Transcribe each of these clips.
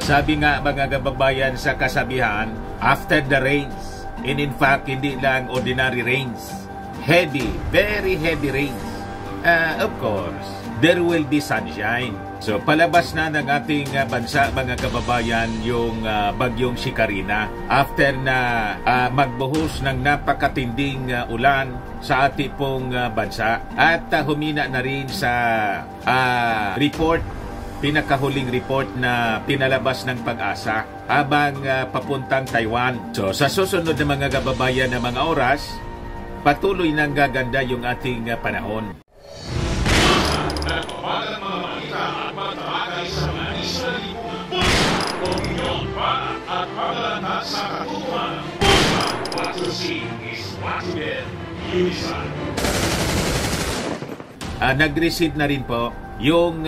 Sabi nga mga kababayan sa kasabihan, after the rains, and in fact hindi lang ordinary rains, heavy, very heavy rains, of course, there will be sunshine. So palabas na ng ating bansa mga kababayan yung bagyong si Karina after na magbuhos ng napakatinding ulan sa ating pong bansa at humina na rin sa pinakahuling report na pinalabas ng Pag-asa habang papuntang Taiwan. So sa susunod na mga kababayan na mga oras, patuloy nang gaganda yung ating panahon. Nag-receive na rin po yung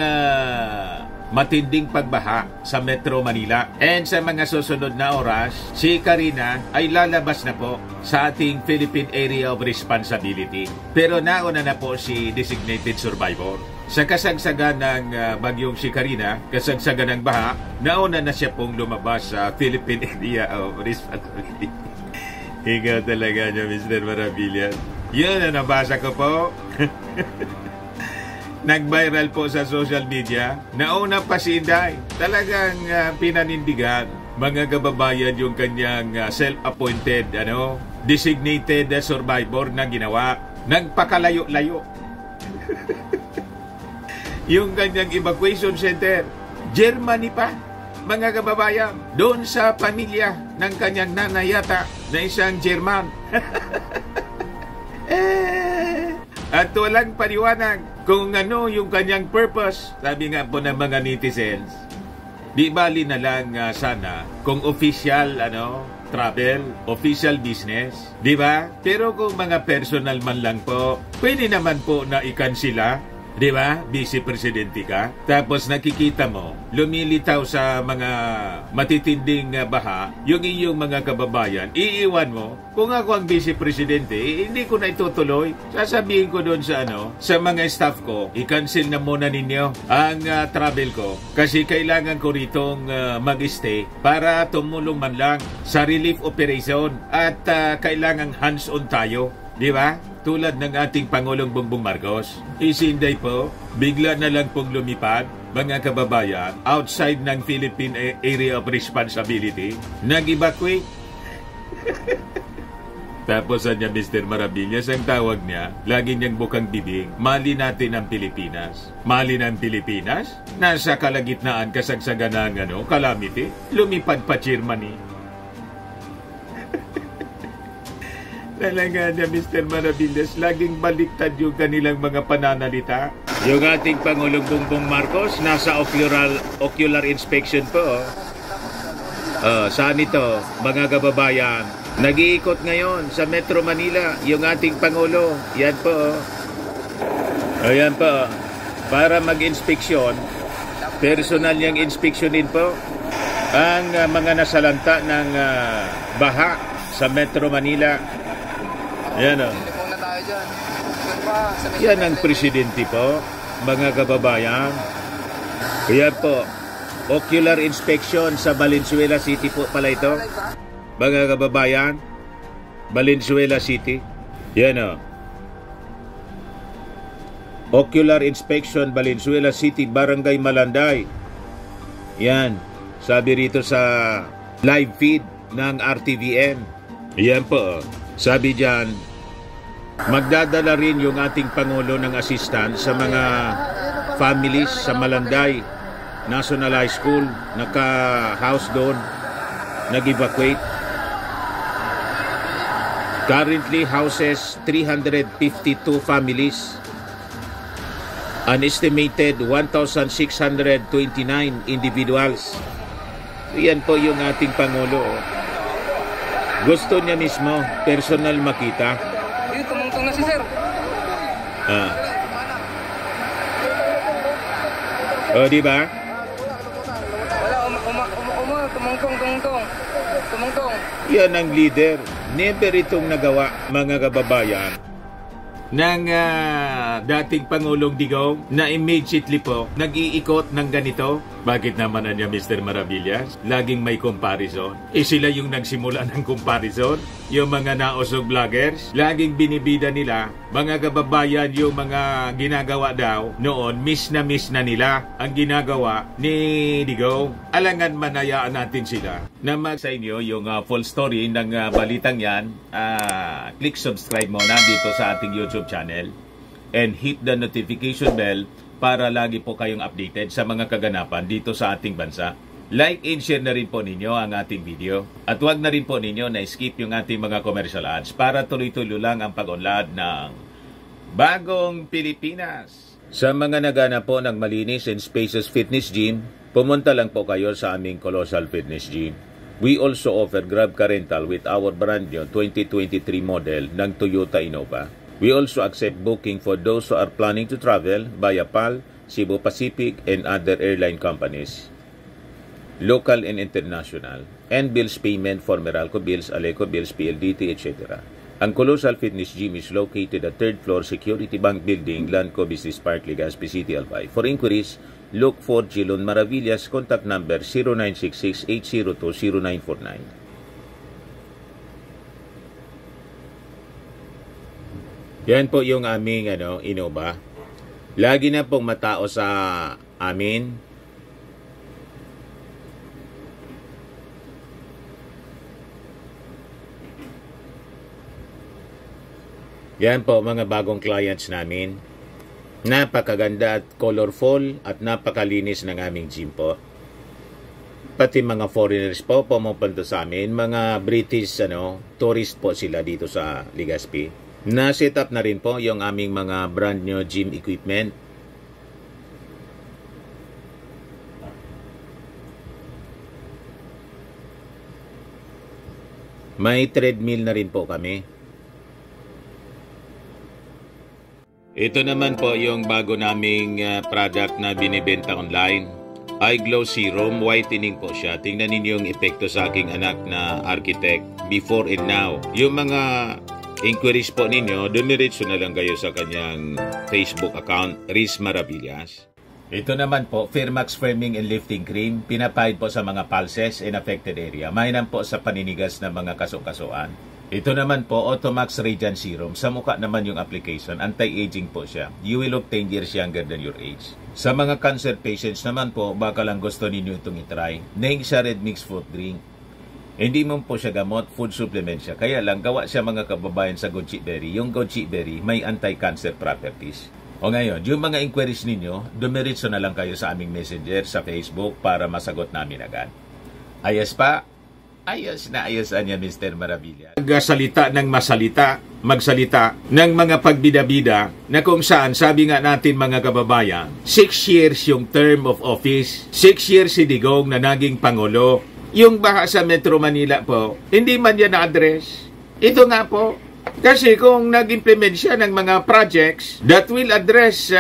matinding pagbaha sa Metro Manila. And sa mga susunod na oras, si Karina ay lalabas na po sa ating Philippine Area of Responsibility. Pero nauna na po si Designated Survivor. Sa kasagsagan ng bagyong si Karina, kasagsagan ng baha, nauna na siya pong lumabas sa Philippine Area of Responsibility. Ikaw talaga niya, Mr. Maravillas. Yun ang nabasa ko po. Nag-viral po sa social media. Nauna pa si Inday. Talagang pinanindigan mga kababayan yung kanyang self-appointed designated survivor na ginawa. Nagpakalayo-layo. Yung kanyang evacuation center, Germany pa, mga kababayan, doon sa pamilya ng kanyang nanay yata na isang German. At walang paliwanag kung ano yung kanyang purpose. Sabi nga po ng mga netizens, di bali na lang sana kung official travel, official business, di ba? Pero kung mga personal man lang po, pwede naman po na ikansila. Di ba? Vice Presidente ka. Tapos nakikita mo, lumilitaw sa mga matitinding baha, yung iyong mga kababayan, iiwan mo. Kung ako ang Vice Presidente, hindi ko na itutuloy. Sasabihin ko doon sa mga staff ko, i-cancel na muna ninyo ang travel ko. Kasi kailangan ko ritong mag-stay para tumulong man lang sa relief operation at kailangan hands-on tayo. Di ba? Tulad ng ating Pangulong Bongbong Marcos. Isinday po, bigla na lang pong lumipad, mga kababayan, outside ng Philippine Area of Responsibility, nag-evacuate. Tapos niya, Mr. Maravillas, ang tawag niya, lagi niyang bukang bibig, mali natin ang Pilipinas. Mali ng Pilipinas? Nasa kalagitnaan kasagsagan ng calamity, lumipad pa Germany. Talaga niya, Mr. Maravillas, laging baliktad yung kanilang mga pananalita. Yung ating Pangulong Bongbong Marcos, nasa ocular inspection po. Saan ito, mga kababayan? Nag-iikot ngayon sa Metro Manila, yung ating Pangulo. Yan po. Ayan po. Para mag-inspeksyon, personal niyang inspeksyonin po ang mga nasalanta ng baha sa Metro Manila. Yan o. Yan ang presidente po, mga kababayan. Yan po. Ocular inspection sa Valenzuela City po pala ito. Mga kababayan, Valenzuela City. Yan o. Ocular inspection, Valenzuela City, Barangay Malanday. Yan. Sabi rito sa live feed ng RTVN. Yan po. Sabi dyan, magdadala rin yung ating Pangulo ng assistance sa mga families sa Malanday National High School, naka-house doon, nag-evacuate. Currently houses 352 families. An estimated 1,629 individuals. Yan po yung ating Pangulo. Gusto niya mismo, personal makita. Tumungtong na si sir. Di ba? Wala, tumungtong. Yan ang leader. Never itong nagawa, mga kababayan, ng dating Pangulong Digong na immediately po nag-iikot ng ganito? Bakit naman na niya, Mr. Maravillas? Laging may comparison. Sila yung nagsimula ng comparison? Yung mga naosog vloggers? Laging binibida nila, mga kababayan, yung mga ginagawa daw noon, miss na nila ang ginagawa ni Digong. Alangan manayaan natin sila na sa inyo yung full story ng balitang yan. Click subscribe muna dito sa ating YouTube channel and hit the notification bell para lagi po kayong updated sa mga kaganapan dito sa ating bansa. Like and share na rin po ninyo ang ating video. At huwag na rin po ninyo na skip yung ating mga commercial ads para tuloy-tuloy lang ang pag-unlad ng Bagong Pilipinas. Sa mga nagana po ng malinis and spacious fitness gym, pumunta lang po kayo sa aming Colossal Fitness Gym. We also offer Grab Car Rental with our brand new 2023 model ng Toyota Innova. We also accept booking for those who are planning to travel via PAL, Cebu Pacific, and other airline companies, local and international, and bills payment for Meralco Bills, Aleco Bills, PLDT, etc. Ang Colossal Fitness Gym is located at 3rd floor Security Bank Building, Lanco Business Park, Legazpi City, Albay. For inquiries, look for Jilon Maravillas. Contact number 0966-802-0949. Yan po yung aming Innova. Lagi na pong matao sa amin. Yan po mga bagong clients namin. Napakaganda at colorful at napakalinis ng aming gym po. Pati mga foreigners po pumupunta sa amin, mga British tourist po sila dito sa Legazpi. Na-set up na rin po yung aming mga brand new gym equipment. May treadmill na rin po kami. Ito naman po yung bago naming product na binibenta online. Eye Glow Serum, whitening po siya. Tingnan ninyo yung epekto sa aking anak na architect before and now. Yung mga inquiries po ninyo, dumiretso na lang kayo sa kanyang Facebook account, Riz Maravillas. Ito naman po, Firmax Firming and Lifting Cream, pinapahid po sa mga pulses in affected area. Mainam po sa paninigas ng mga kaso-kasuan. Ito naman po, Automax Radiant Serum. Sa mukha naman yung application, anti-aging po siya. You will look 10 years younger than your age. Sa mga cancer patients naman po, baka lang gusto ninyo itong itry. Naing siya red mixed fruit drink. Hindi mo po siya gamot, food supplement siya. Kaya lang, gawa siya mga kababayan sa goji berry. Yung goji berry may anti-cancer properties. O ngayon, yung mga inquiries ninyo, dumiretso na lang kayo sa aming messenger sa Facebook para masagot namin agad. Ayos pa? Ayos na ayos niya, Mr. Maravilla. Magsalita ng masalita, magsalita ng mga pagbida-bida na kung saan, sabi nga natin mga kababayan, 6 years yung term of office, 6 years si Digong na naging Pangulo. Yung baha sa Metro Manila po, hindi man yan na-address. Ito nga po, kasi kung nag-implement siya ng mga projects that will address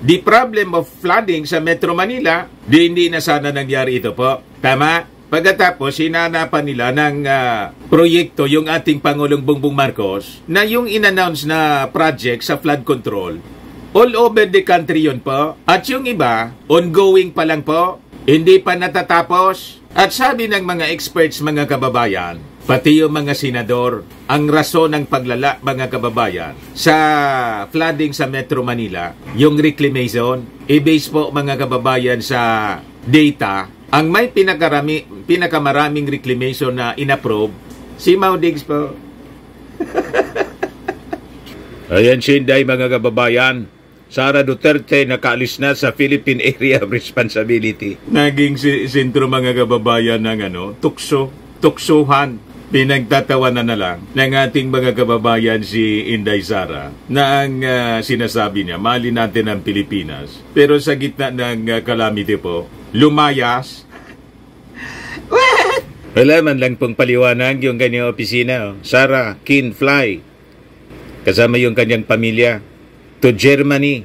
the problem of flooding sa Metro Manila, hindi na sana nangyari ito po. Tama? Pagkatapos, hinanapan nila ng proyekto yung ating Pangulong Bongbong Marcos na yung in-announce na project sa flood control. All over the country yun po. At yung iba, ongoing pa lang po. Hindi pa natatapos. At sabi ng mga experts, mga kababayan, pati yung mga senador, ang rason ng paglala, mga kababayan, sa flooding sa Metro Manila, yung reclamation, i-base po, mga kababayan, sa data, ang may pinakamaraming reclamation na inapprove, si Mau Diggs po. Ayan, Shinday, mga kababayan. Sara Duterte nakaalis na sa Philippine Area of Responsibility. Naging sentro, mga kababayan, ng tuksuhan. Pinagtatawanan na lang ng ating mga kababayan si Inday Sara na ang sinasabi niya, mali natin ang Pilipinas. Pero sa gitna ng calamity po, lumayas. Wala man lang pong paliwanag yung kanyang opisina. Sara Kin Fly, kasama yung kanyang pamilya, to Germany.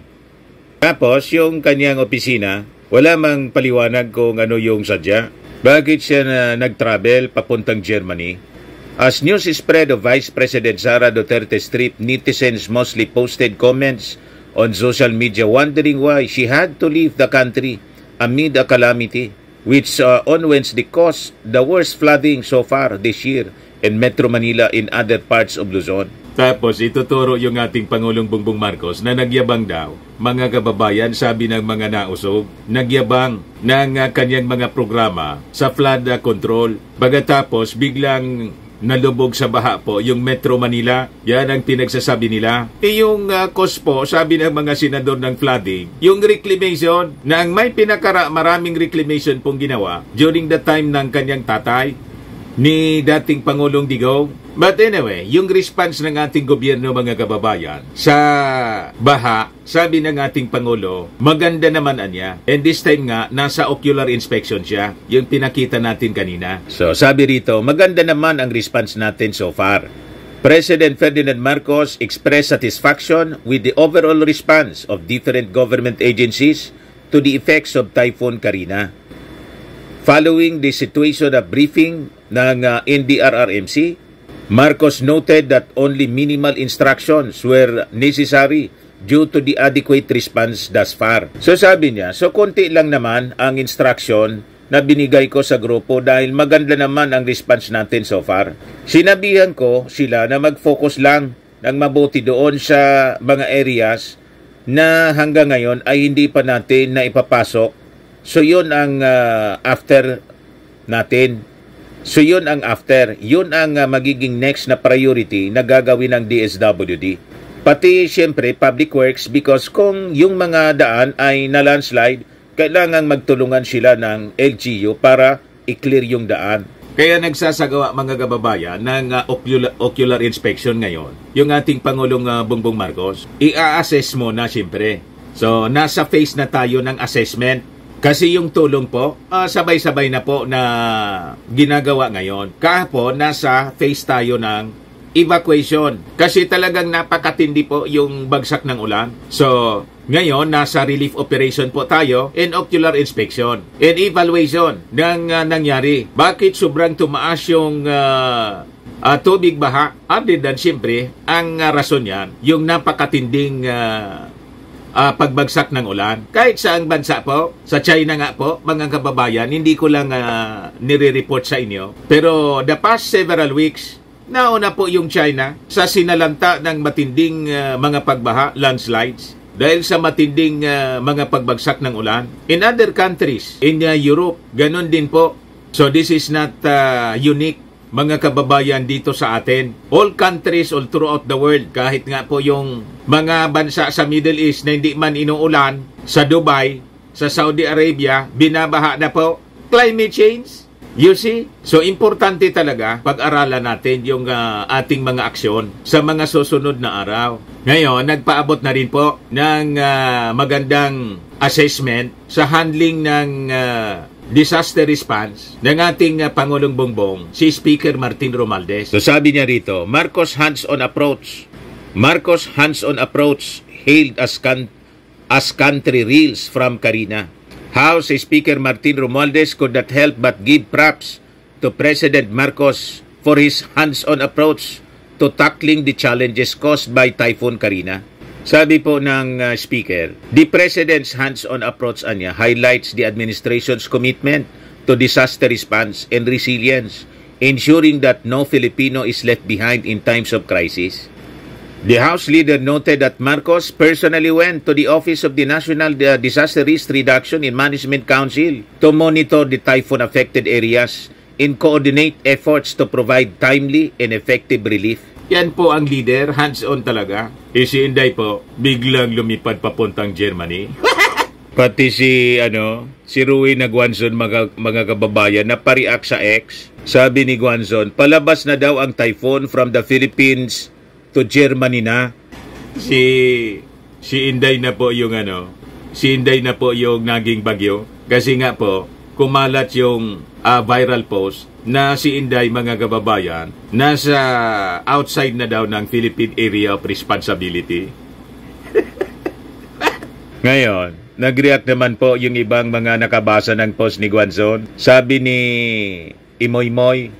Tapos, yung kanyang opisina, wala mang paliwanag kung ano yung sadya. Bakit siya nag-travel papuntang Germany? As news spread of Vice President Sara Duterte's trip, netizens mostly posted comments on social media wondering why she had to leave the country amid a calamity which on Wednesday caused the worst flooding so far this year in Metro Manila in other parts of Luzon. Tapos ituturo yung ating Pangulong Bongbong Marcos na nagyabang daw, mga kababayan, sabi ng mga nausog, nagyabang ng kanyang mga programa sa flood control. Pagkatapos biglang nalubog sa baha po yung Metro Manila. Yan ang pinagsasabi nila. Yung cause po, sabi ng mga senador ng flooding, yung reclamation na ang may maraming reclamation pong ginawa during the time ng kanyang tatay ni dating Pangulong Digong. But anyway, yung response ng ating gobyerno, mga kababayan, sa baha, sabi ng ating Pangulo, maganda naman niya. And this time nga, nasa ocular inspection siya, yung pinakita natin kanina. So sabi rito, maganda naman ang response natin so far. President Ferdinand Marcos expressed satisfaction with the overall response of different government agencies to the effects of Typhoon Carina. Following the situation briefing ng NDRRMC, Marcos noted that only minimal instructions were necessary due to the adequate response thus far. So sabi niya, so konti lang naman ang instruction na binigay ko sa grupo dahil maganda naman ang response natin so far. Sinabihan ko sila na mag-focus lang ng mabuti doon sa mga areas na hanggang ngayon ay hindi pa natin na ipapasok. So yun ang after natin. So yun ang after, yun ang magiging next na priority na gagawin ng DSWD. Pati siyempre public works because kung yung mga daan ay na-landslide, kailangang magtulungan sila ng LGU para i-clear yung daan. Kaya nagsasagawa, mga kababayan, ng ocular inspection ngayon. Yung ating Pangulong Bongbong Marcos, i-assess mo na siyempre. So nasa phase na tayo ng assessment. Kasi yung tulong po, sabay-sabay na po na ginagawa ngayon. Kahapon, nasa phase tayo ng evacuation. Kasi talagang napakatindi po yung bagsak ng ulan. So, ngayon, nasa relief operation po tayo and ocular inspection and evaluation ng nangyari. Bakit sobrang tumaas yung tubig baha? Other than siyempre, ang rason yan, yung napakatinding pagbagsak ng ulan. Kahit saang bansa po, sa China nga po, mga kababayan, hindi ko lang nire-report sa inyo. Pero the past several weeks, nauna po yung China sa sinalanta ng matinding mga pagbaha, landslides, dahil sa matinding mga pagbagsak ng ulan. In other countries, in Europe, ganun din po. So this is not unique, mga kababayan, dito sa atin. All countries all throughout the world, kahit nga po yung mga bansa sa Middle East na hindi man inuulan, sa Dubai, sa Saudi Arabia, binabaha na po. Climate change, you see? So importante talaga pag-aralan natin yung ating mga aksyon sa mga susunod na araw. Ngayon, nagpaabot na rin po ng magandang assessment sa handling ng disaster response ng ating Pangulong Bongbong, si Speaker Martin Romualdez. So sabi niya rito, Marcos hands-on approach hailed as country reels from Carina. House Speaker Martin Romualdez could not help but give props to President Marcos for his hands-on approach to tackling the challenges caused by Typhoon Carina. Sabi po ng Speaker, the President's hands-on approach niya highlights the administration's commitment to disaster response and resilience, ensuring that no Filipino is left behind in times of crisis. The House leader noted that Marcos personally went to the office of the National Disaster Risk Reduction and Management Council to monitor the typhoon-affected areas and coordinate efforts to provide timely and effective relief. Yan po ang leader, hands-on talaga. Si Inday po, biglang lumipad papuntang Germany. Pati si Rui na Guanzon, mga kababayan, na pariak sa X. Sabi ni Guanzon, palabas na daw ang typhoon from the Philippines to Germany na. Si Inday na po yung si Inday na po yung naging bagyo. Kasi nga po, kumalat yung viral post na si Inday, mga kababayan, nasa outside na daw ng Philippine Area of Responsibility. Ngayon, nag-react naman po yung ibang mga nakabasa ng post ni Guanzon. Sabi ni Imoy Moy,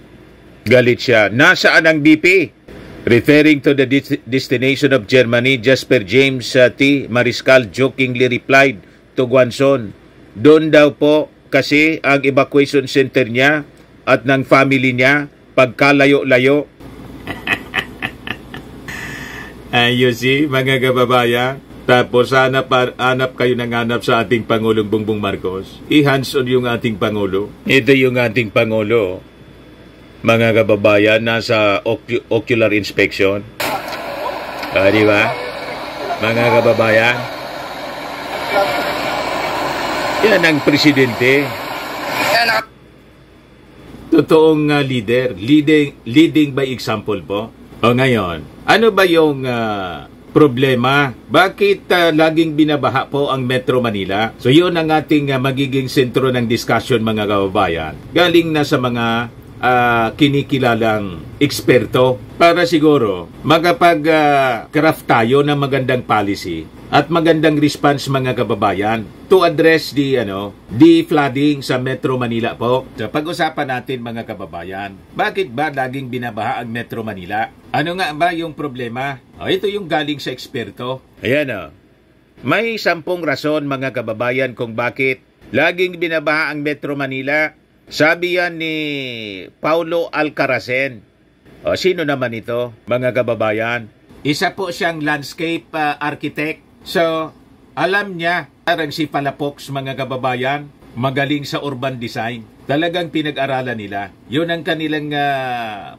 galit siya, nasaan ang BP? Referring to the destination of Germany, Jasper James T. Mariscal jokingly replied to Guanzon, doon daw po kasi ang evacuation center niya at ng family niya pagkalayo-layo. You see, mga kababayan, tapos hanap kayo ng hanap sa ating Pangulong Bongbong Marcos. I-hands-on yung ating Pangulo. Ito yung ating Pangulo. Mga kababayan, nasa ocular inspection. Di ba? Mga kababayan. Yan ang presidente. Totoong leader. Leading by example po. O ngayon, ano ba yung problema? Bakit laging binabaha po ang Metro Manila? So yun ang ating magiging sentro ng discussion, mga kababayan. Galing na sa mga kinikilalang eksperto para siguro makapag-craft tayo ng magandang policy at magandang response, mga kababayan, to address the flooding sa Metro Manila po. So, pag-usapan natin, mga kababayan, bakit ba laging binabaha ang Metro Manila? Ano nga ba yung problema? Ito yung galing sa eksperto. Ayan May 10 rason, mga kababayan, kung bakit laging binabaha ang Metro Manila. Sabi yan ni Paulo Alcaracen. Sino naman ito, mga kababayan? Isa po siyang landscape architect. So, alam niya, parang si Palafox, mga kababayan, magaling sa urban design. Talagang pinag-aralan nila. Yun ang kanilang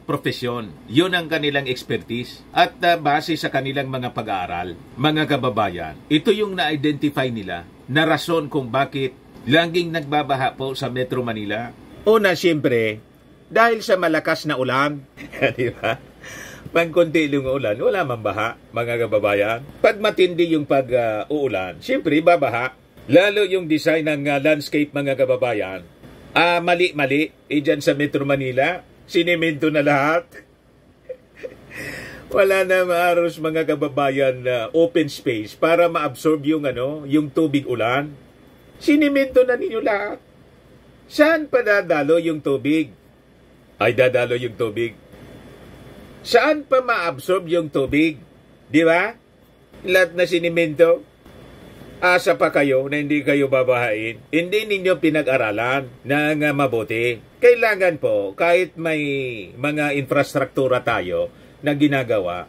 profesyon. Yun ang kanilang expertise. At base sa kanilang mga pag-aaral, mga kababayan, ito yung na-identify nila na rason kung bakit laging nagbabaha po sa Metro Manila. Una, siyempre, dahil sa malakas na ulan. Di ba? Pag konti yung ulan, wala mang baha, mga kababayan. Pag matindi yung pag-uulan, siyempre, babaha. Lalo yung design ng landscape, mga kababayan. Mali-mali. Dyan sa Metro Manila, sinemento na lahat. Wala na maaros, mga kababayan, open space para ma-absorb yung, yung tubig ulan. Sinemento na ninyo lahat. Saan pa dadalo yung tubig? Ay, dadalo yung tubig. Saan pa ma-absorb yung tubig? Di ba? Lahat na sinemento. Asa pa kayo na hindi kayo babahain? Hindi ninyo pinag-aralan ng mabuti. Kailangan po, kahit may mga infrastruktura tayo na ginagawa,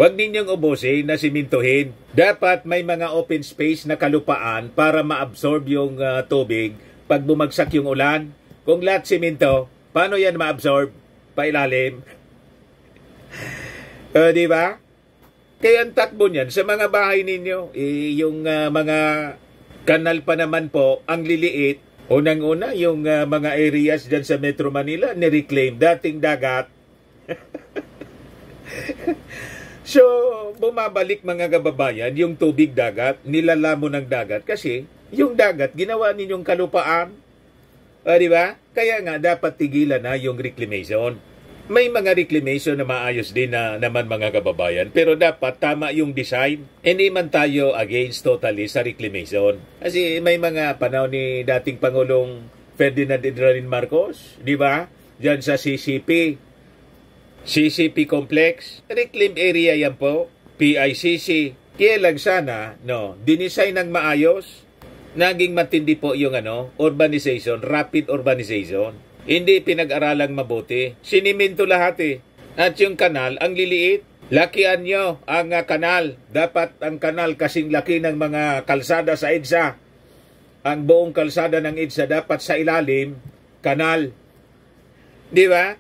huwag ninyong ubusin na simintuhin. Dapat may mga open space na kalupaan para ma-absorb yung tubig pag bumagsak yung ulan. Kung lahat siminto, paano yan ma-absorb? Pailalim. Di ba? Kaya ang takbo niyan sa mga bahay ninyo, yung mga kanal pa naman po, ang liliit. Unang-una, yung mga areas dyan sa Metro Manila, nireclaim, dating dagat. So, bumabalik, mga kababayan, yung tubig dagat, nilalamon ng dagat kasi yung dagat, ginawa ninyong kalupaan. Di ba? Kaya nga, dapat tigilan na yung reclamation. May mga reclamation na maayos din na naman, mga kababayan, pero dapat tama yung design. Hindi man tayo against totally sa reclamation. Kasi may mga panahon ni dating Pangulong Ferdinand Edralin Marcos, di ba? Diyan sa CCP Complex, reclaim area yan po, PICC. Kaya lang sana, dinesign ng maayos, naging matindi po yung urbanization, rapid urbanization. Hindi pinag-aralang mabuti. Siniminto lahat At yung kanal, ang liliit. Lakian nyo ang kanal. Dapat ang kanal kasing laki ng mga kalsada sa EDSA. Ang buong kalsada ng EDSA dapat sa ilalim, kanal. Di ba?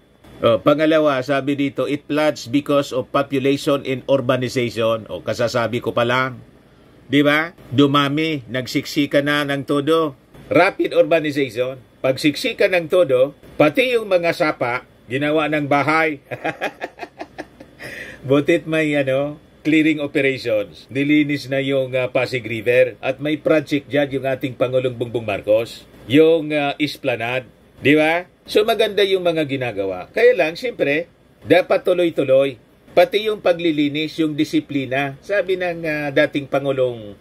Pangalawa, sabi dito, it floods because of population and urbanization. Kasasabi ko pa lang. Di ba? Dumami, nagsiksika na ng todo. Rapid urbanization. Pagsiksika ng todo, pati yung mga sapa, ginawa ng bahay. Butit may clearing operations. Nilinis na yung Pasig River. At may project dyan yung ating Pangulong Bongbong Marcos. Yung Esplanade. Di ba? So maganda yung mga ginagawa. Kaya lang, siyempre, dapat tuloy-tuloy. Pati yung paglilinis, yung disiplina. Sabi ng dating Pangulong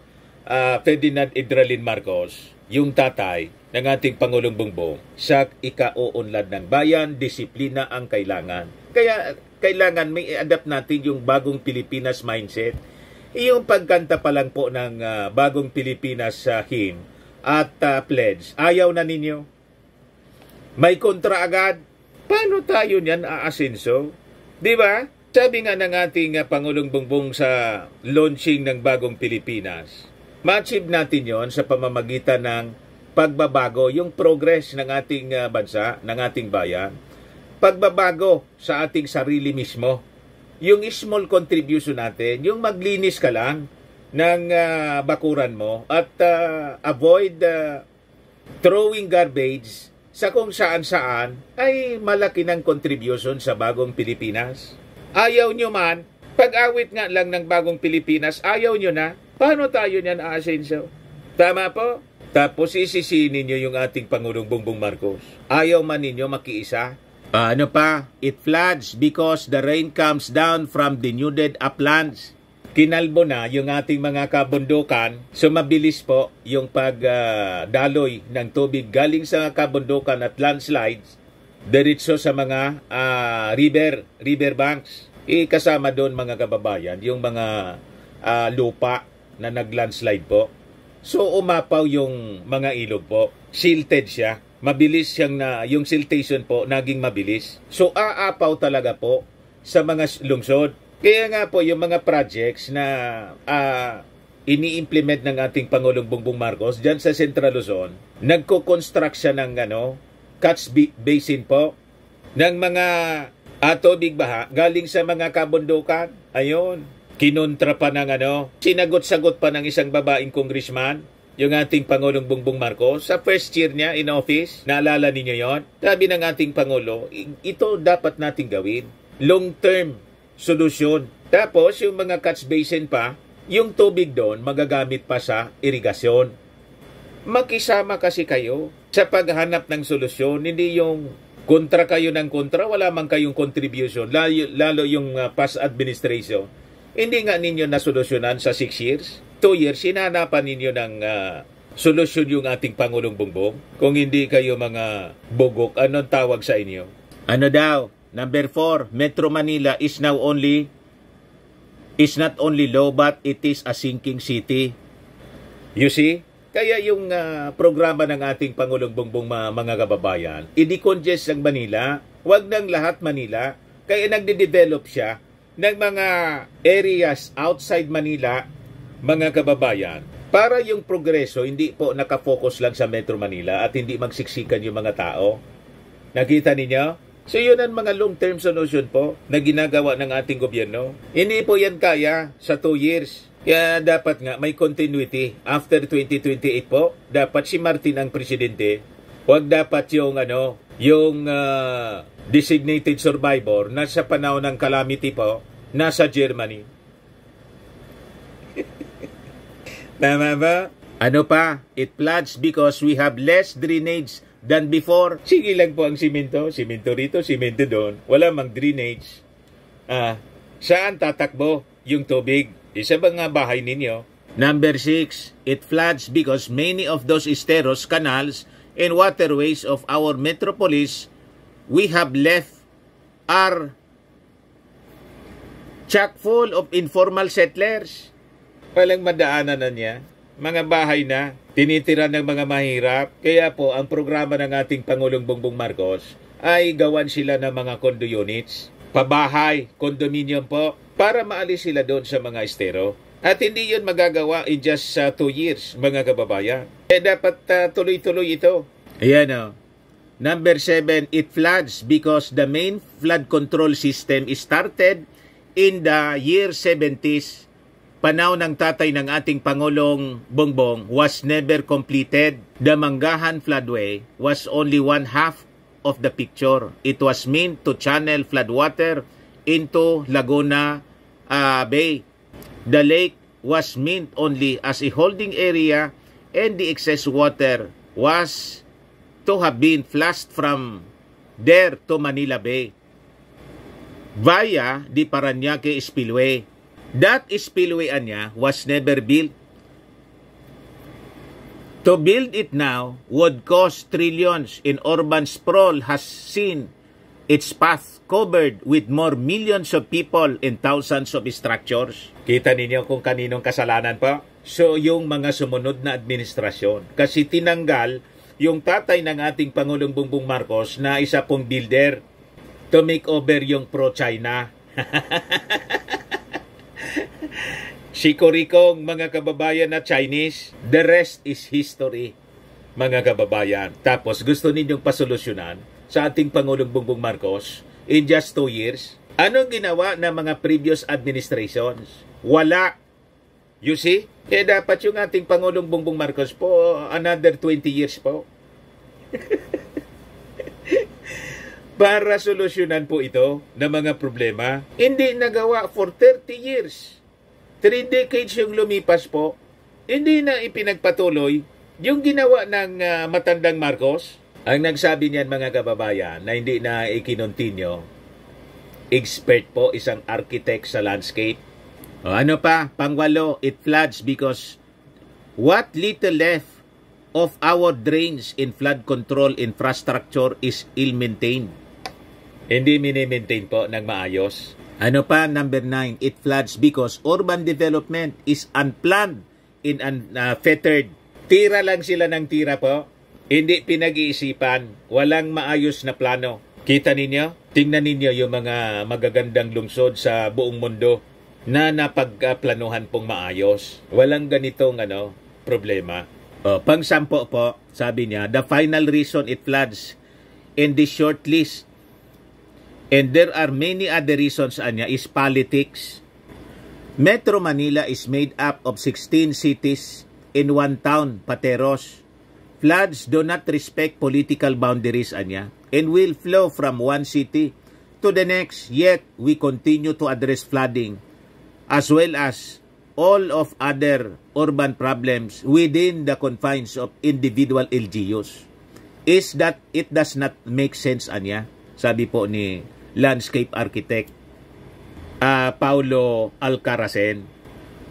Ferdinand Edralin Marcos, yung tatay ng ating Pangulong Bongbong, sa ikauunlad ng bayan, disiplina ang kailangan. Kaya kailangan may adapt natin yung bagong Pilipinas mindset. Yung pagkanta pa lang po ng bagong Pilipinas hymn at pledge, ayaw na ninyo. May kontra agad. Paano tayo niyan aasenso? Di ba? Sabi nga ng ating Pangulong Bongbong sa launching ng bagong Pilipinas, ma-achieve natin yon sa pamamagitan ng pagbabago, yung progress ng ating bansa, ng ating bayan. Pagbabago sa ating sarili mismo. Yung small contribution natin, yung maglinis ka lang ng bakuran mo at avoid throwing garbage sa kung saan-saan ay malaki ng contribution sa bagong Pilipinas. Ayaw nyo man, pag-awit nga lang ng bagong Pilipinas, ayaw nyo na, paano tayo niyan aasenso? Tama po? Tapos isisihin ninyo yung ating Pangulong Bongbong Marcos. Ayaw man ninyo makiisa? Ano pa? It floods because the rain comes down from denuded uplands. Kinalbo na yung ating mga kabundukan, so mabilis po yung pagdaloy ng tubig galing sa kabundukan at landslides diretso sa mga river banks. Kasama doon mga kababayan, yung mga lupa na naglandslide po. So umapaw yung mga ilog po. Silted siya. Mabilis siyang yung siltation po naging mabilis. So aapaw talaga po sa mga lungsod. Kaya nga po yung mga projects na ini-implement ng ating Pangulong Bongbong Marcos dyan sa Central Luzon, nagko-construct siya ng catch basin po ng mga tubig baha galing sa mga kabundukan. Ayun, kinontra pa ng sinagot-sagot pa ng isang babaeng congressman yung ating Pangulong Bongbong Marcos sa first year niya in office. Naalala ninyo yon? Sabi ng ating Pangulo, ito dapat nating gawin. Long-term solusyon. Tapos yung mga catch basin pa, yung tubig doon magagamit pa sa irigasyon. Makisama kasi kayo sa paghanap ng solusyon, hindi yung kontra kayo ng kontra, wala man kayong contribution, lalo yung past administration. Hindi nga ninyo nasolusyonan sa 6 years? 2 years, sinanapan ninyo ng solusyon yung ating Pangulong Bongbong? Kung hindi kayo mga bugok, anong tawag sa inyo? Ano daw? Number 4, Metro Manila is not only low but it is a sinking city. You see? Kaya yung programa ng ating Pangulong Bongbong mga kababayan, i-decongest ang Manila, wag ng lahat Manila, kaya nagde-develop siya ng mga areas outside Manila, mga kababayan, para yung progreso hindi po nakafocus lang sa Metro Manila at hindi magsiksikan yung mga tao. Nakita ninyo? So yun ang mga long-term solution po na ginagawa ng ating gobyerno. Hindi po yan kaya sa 2 years. Kaya dapat nga may continuity. After 2028 po, dapat si Martin ang presidente. Huwag dapat yung designated survivor na sa panahon ng calamity po, nasa Germany. Tama ba? Ano pa? It floods because we have less drainage than before. Sige lang po ang simento. Simento rito, simento doon. Wala mang drainage. Saan tatakbo yung tubig? Isa ba nga bahay ninyo? Number 6, it floods because many of those esteros, canals, and waterways of our metropolis we have left are chock full of informal settlers. Walang madaanan na niya. Mga bahay na, tinitira ng mga mahirap. Kaya po, ang programa ng ating Pangulong Bongbong Marcos ay gawan sila ng mga condo units, pabahay, condominium po, para maalis sila doon sa mga estero. At hindi yun magagawa in just 2 years, mga kababayan. Dapat tuloy-tuloy ito. Ayan o. Number 7, it floods because the main flood control system is started in the year 70s. Panahon ng tatay ng ating Pangulong Bongbong was never completed. The Manggahan floodway was only 1/2 of the picture. It was meant to channel floodwater into Laguna Bay. The lake was meant only as a holding area and the excess water was to have been flushed from there to Manila Bay via the Parañaque Spillway. That spillway anya was never built. To build it now would cost trillions in urban sprawl has seen its path covered with more millions of people and thousands of structures. Kita ninyo kung kaninong kasalanan pa? So, yung mga sumunod na administrasyon. Kasi tinanggal yung tatay ng ating Pangulong Bongbong Marcos na isa pong builder to make over yung pro-China. Si Coricong, mga kababayan na Chinese, the rest is history, mga kababayan. Tapos gusto ninyong pasolusyonan sa ating Pangulong Bongbong Marcos in just 2 years. Anong ginawa ng mga previous administrations? Wala. You see? Kaya dapat yung ating Pangulong Bongbong Marcos po, another 20 years po. Para solusyonan po ito ng mga problema. Hindi nagawa for 30 years. 3 decades yung lumipas po. Hindi na ipinagpatuloy yung ginawa ng matandang Marcos. Ang nagsabi niyan, mga kababayan, na hindi na ikinontinyo, expert po, isang architect sa landscape. O, ano pa? Pangwalo, it floods because what little left of our drains in flood control infrastructure is ill-maintained. Hindi mini-maintain po ng maayos. Ano pa? Number 9, it floods because urban development is unplanned and unfettered. Tira lang sila ng tira po. Hindi pinag-iisipan, walang maayos na plano. Kita ninyo? Tingnan ninyo yung mga magagandang lungsod sa buong mundo na napagplanuhan pong maayos. Walang ganitong problema. Pang-sampo po, sabi niya, the final reason it floods in this short list, and there are many other reasons anya, is politics. Metro Manila is made up of 16 cities in one town, Pateros. Floods do not respect political boundaries, anya, and will flow from one city to the next, yet we continue to address flooding as well as all of other urban problems within the confines of individual LGUs. Is that it does not make sense, anya? Sabi po ni landscape architect Paulo Alcaracen.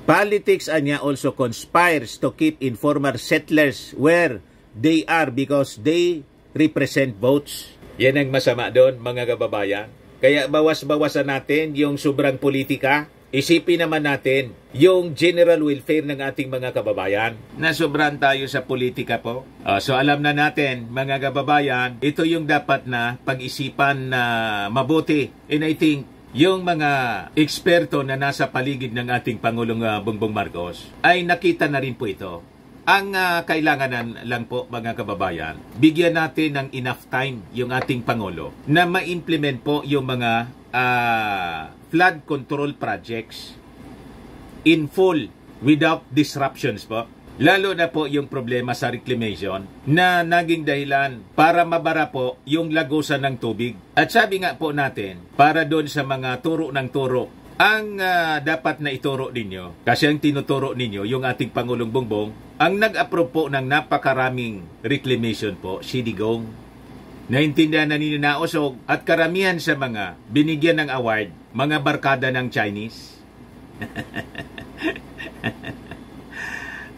Politics, anya, also conspires to keep informal settlers where they are because they represent votes. Yan ang masama doon, mga kababayan. Kaya bawas-bawasan natin yung sobrang politika. Isipin naman natin yung general welfare ng ating mga kababayan. Nasobran tayo sa politika po. So alam na natin, mga kababayan, ito yung dapat na pag-isipan na mabuti. And I think yung mga eksperto na nasa paligid ng ating Pangulong Bongbong Marcos ay nakita na rin po ito. Ang kailangan lang po, mga kababayan, bigyan natin ng enough time yung ating Pangulo na ma-implement po yung mga flood control projects in full without disruptions po. Lalo na po yung problema sa reclamation na naging dahilan para mabara po yung lagusan ng tubig. At sabi nga po natin, para doon sa mga turo ng turo, ang dapat na ituro ninyo, kasi ang tinuturo ninyo, yung ating Pangulong Bongbong, ang nag-approve po ng napakaraming reclamation po, si Digong. Naintindihan na ninyo na usog at karamihan sa mga binigyan ng award, mga barkada ng Chinese.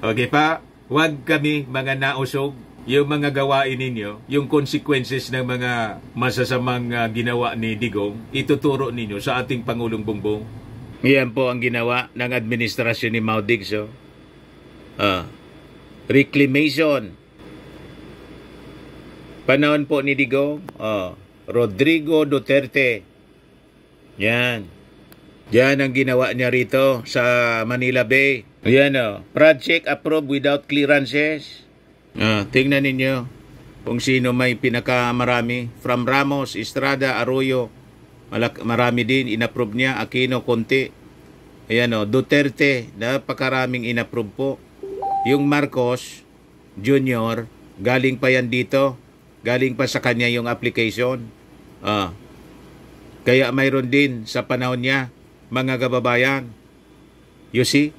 Okay pa, huwag kami mga nausog, yung mga gawain ninyo, yung consequences ng mga masasamang ginawa ni Digong, ituturo ninyo sa ating Pangulong Bongbong. Yan po ang ginawa ng administrasyon ni Mao Digso. Reclamation. Panahon po ni Digong, Rodrigo Duterte. Yan. Yan ang ginawa niya rito sa Manila Bay. Yan project approved without clearances. Tingnan ninyo kung sino may pinakamarami. From Ramos, Estrada, Arroyo, marami din inapprove niya. Aquino, konti. Ayan Duterte, napakaraming inapprove po. Yung Marcos Jr., galing pa yan dito. Galing pa sa kanya yung application. Kaya mayroon din sa panahon niya, mga kababayan. You see?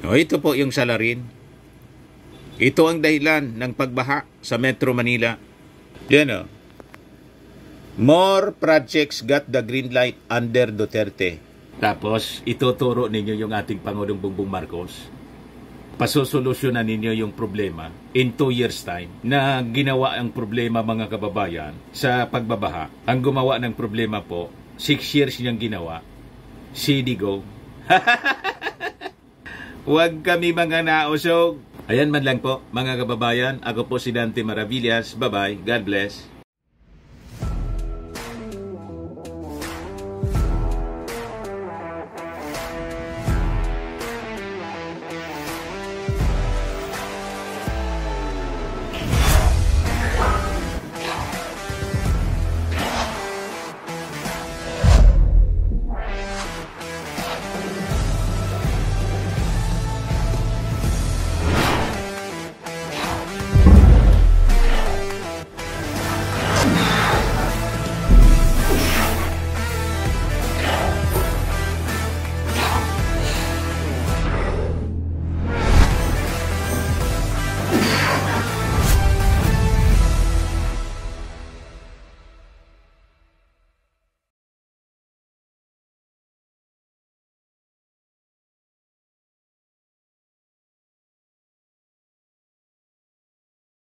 Ito po yung salarin. Ito ang dahilan ng pagbaha sa Metro Manila. Yan More projects got the green light under Duterte. Tapos, ituturo ninyo yung ating Pangulong Bongbong Marcos pasosolusyonan ninyo yung problema in 2 years time na ginawa ang problema mga kababayan sa pagbabaha. Ang gumawa ng problema po, 6 years niyang ginawa. Sidigo. Huwag kami mga nausog. Ayan man lang po mga kababayan. Ako po si Dante Maravillas. Bye-bye. God bless.